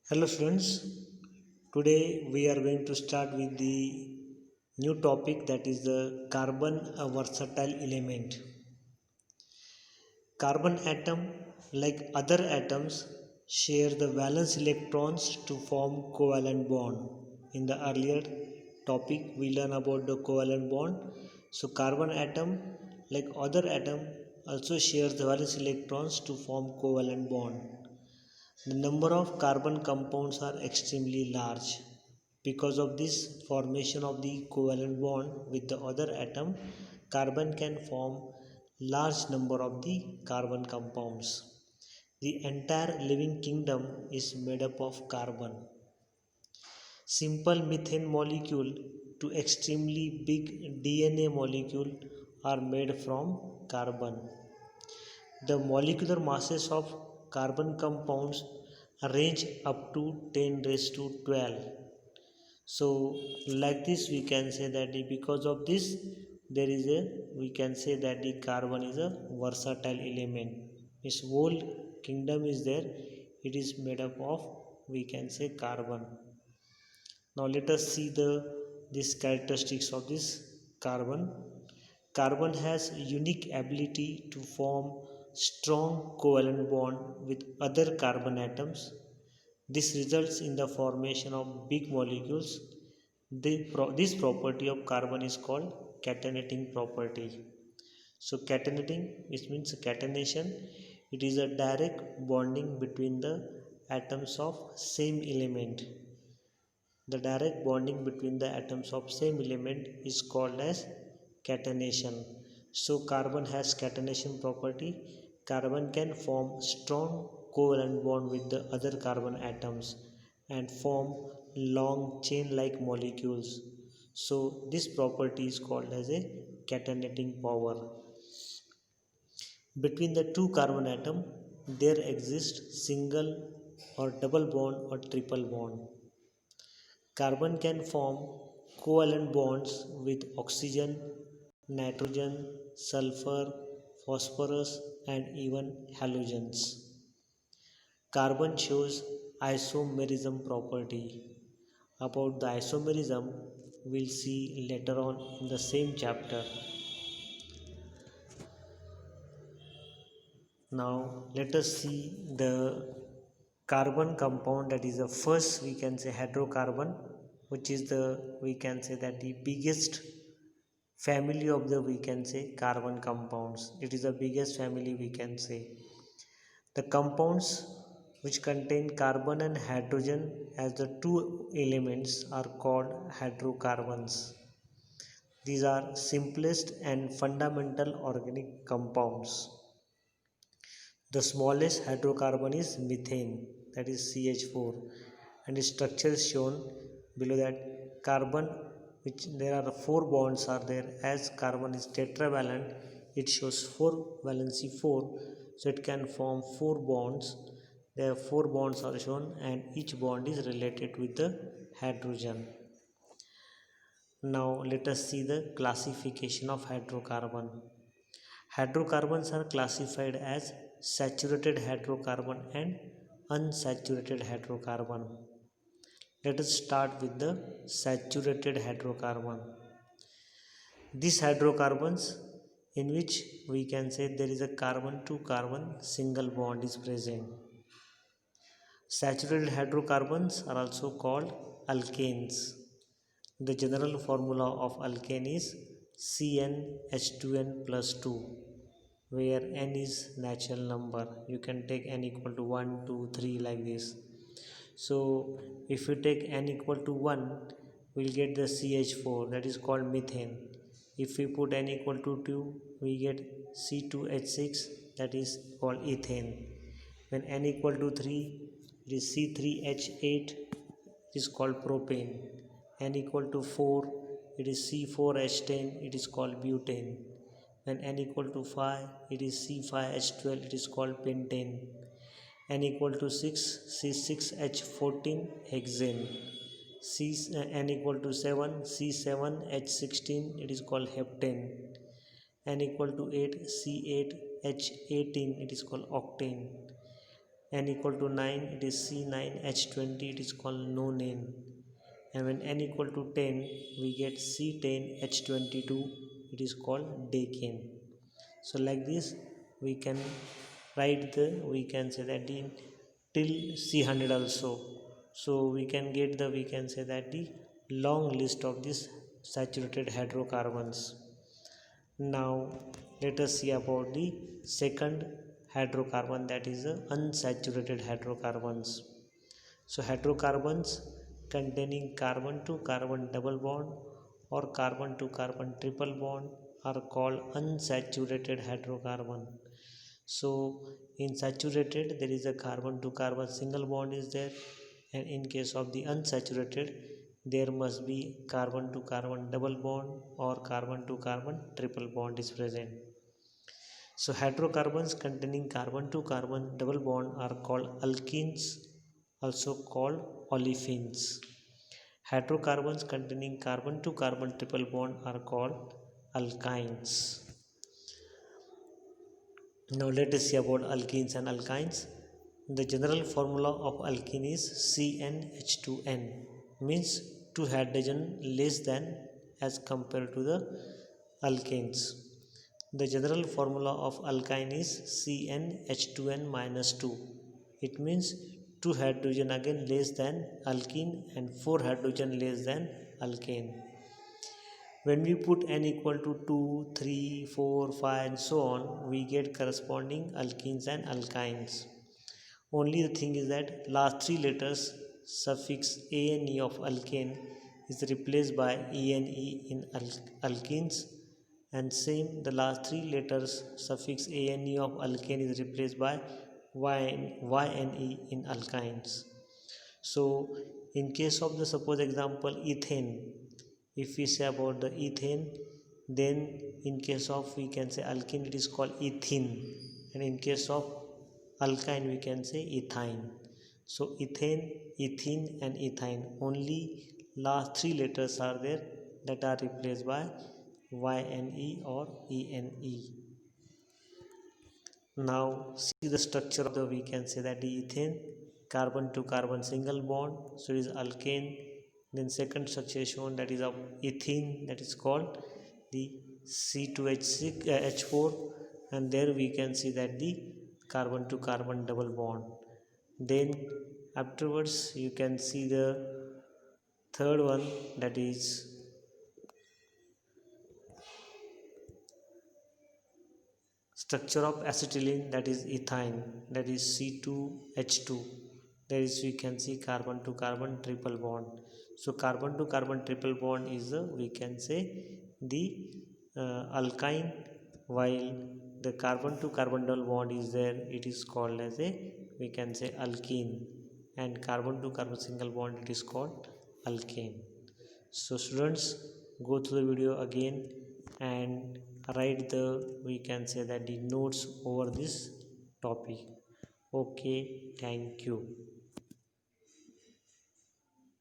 Hello students, today we are going to start with the new topic, that is the carbon, a versatile element. Carbon atom, like other atoms, share the valence electrons to form covalent bond. In the earlier topic we learn about the covalent bond. So carbon atom, like other atom, also shares the valence electrons to form covalent bond. The number of carbon compounds are extremely large. Because of this formation of the covalent bond with the other atom, carbon can form large number of the carbon compounds. The entire living kingdom is made up of carbon. Simple methane molecule to extremely big DNA molecule are made from carbon. The molecular masses of carbon compounds range up to 10 raised to 12. So like this we can say that because of this there is a, we can say that the carbon is a versatile element. Its whole kingdom is there, it is made up of, we can say, carbon. Now let us see the these characteristics of this carbon. Carbon has unique ability to form strong covalent bond with other carbon atoms. This results in the formation of big molecules. This property of carbon is called catenating property. So catenating, which means catenation, it is a direct bonding between the atoms of same element. The direct bonding between the atoms of same element is called as catenation. So carbon has catenation property. Carbon can form strong covalent bond with the other carbon atoms and form long chain like molecules. So this property is called as a catenating power. Between the two carbon atom there exists single or double bond or triple bond. Carbon can form covalent bonds with oxygen, nitrogen, sulfur, phosphorus, and even halogens. Carbon shows isomerism property. About the isomerism, we'll see later on in the same chapter. Now, let us see the carbon compound, that is the first, we can say, hydrocarbon, which is the, we can say that the biggest family of the, we can say, carbon compounds. It is the biggest family, we can say. The compounds which contain carbon and hydrogen as the two elements are called hydrocarbons. These are simplest and fundamental organic compounds. The smallest hydrocarbon is methane, that is CH4, and its structure is shown below. That carbon, which there are four bonds are there, as carbon is tetravalent, it shows four valency 4, so it can form four bonds. There are four bonds are shown and each bond is related with the hydrogen. Now let us see the classification of hydrocarbon. Hydrocarbons are classified as saturated hydrocarbon and unsaturated hydrocarbon. Let us start with the saturated hydrocarbon. These hydrocarbons, in which we can say there is a carbon to carbon single bond is present. Saturated hydrocarbons are also called alkanes. The general formula of alkane is CnH2n plus 2, where n is natural number. You can take n equal to 1, 2, 3 like this. So if you take n equal to 1, we'll get the CH4, that is called methane. If we put n equal to 2, we get C2H6, that is called ethane. When n equal to 3, it is C3H8, it is called propane. N equal to 4, it is C4H10, it is called butane. When n equal to 5, it is C5H12, it is called pentane. N equal to 6, C6H14, hexane. N equal to 7, C7H16, it is called heptane. N equal to 8, C8H18, it is called octane. n equal to 9, it is C9H20, it is called nonane. And when n equal to 10, we get C10H22, it is called decane. So like this we can write we can say that in till C100 also. So we can get we can say that the long list of these saturated hydrocarbons. Now let us see about the second hydrocarbon, that is the unsaturated hydrocarbons. So hydrocarbons containing carbon to carbon double bond or carbon to carbon triple bond are called unsaturated hydrocarbon. So in saturated there is a carbon to carbon single bond is there, and in case of the unsaturated there must be carbon to carbon double bond or carbon to carbon triple bond is present. So hydrocarbons containing carbon to carbon double bond are called alkenes, also called olefins. Hydrocarbons containing carbon to carbon triple bond are called alkynes. Now let us see about alkenes and alkynes. The general formula of alkene is CnH2n, means two hydrogen less than as compared to the alkanes. The general formula of alkyne is CnH2n minus 2. It means 2 hydrogen again less than alkene and 4 hydrogen less than alkane. When we put n equal to 2, 3, 4, 5 and so on, we get corresponding alkenes and alkynes. Only the thing is that last 3 letters suffix ane of alkane is replaced by ene in alkenes, and same the last 3 letters suffix ane of alkane is replaced by yne in alkynes. So in case of the suppose example ethane, if we say about the ethane, then in case of we can say alkene it is called ethene, and in case of alkyne we can say ethyne. So ethane, ethene and ethyne, only last 3 letters are there that are replaced by yne or ene. Now see the structure of we can say that the ethane, carbon to carbon single bond, so it is alkane. Then second structure is shown, that is of ethene, that is called the C2H6 H4, and there we can see that the carbon to carbon double bond. Then afterwards you can see the third one, that is structure of acetylene, that is ethine, that is C2H2. There is we can see carbon to carbon triple bond. So carbon to carbon triple bond is we can say the alkyne, while the carbon to carbon double bond is there, it is called as a we can say alkene, and carbon to carbon single bond it is called alkane. So students, go through the video again and write we can say that the notes over this topic. Okay, thank you.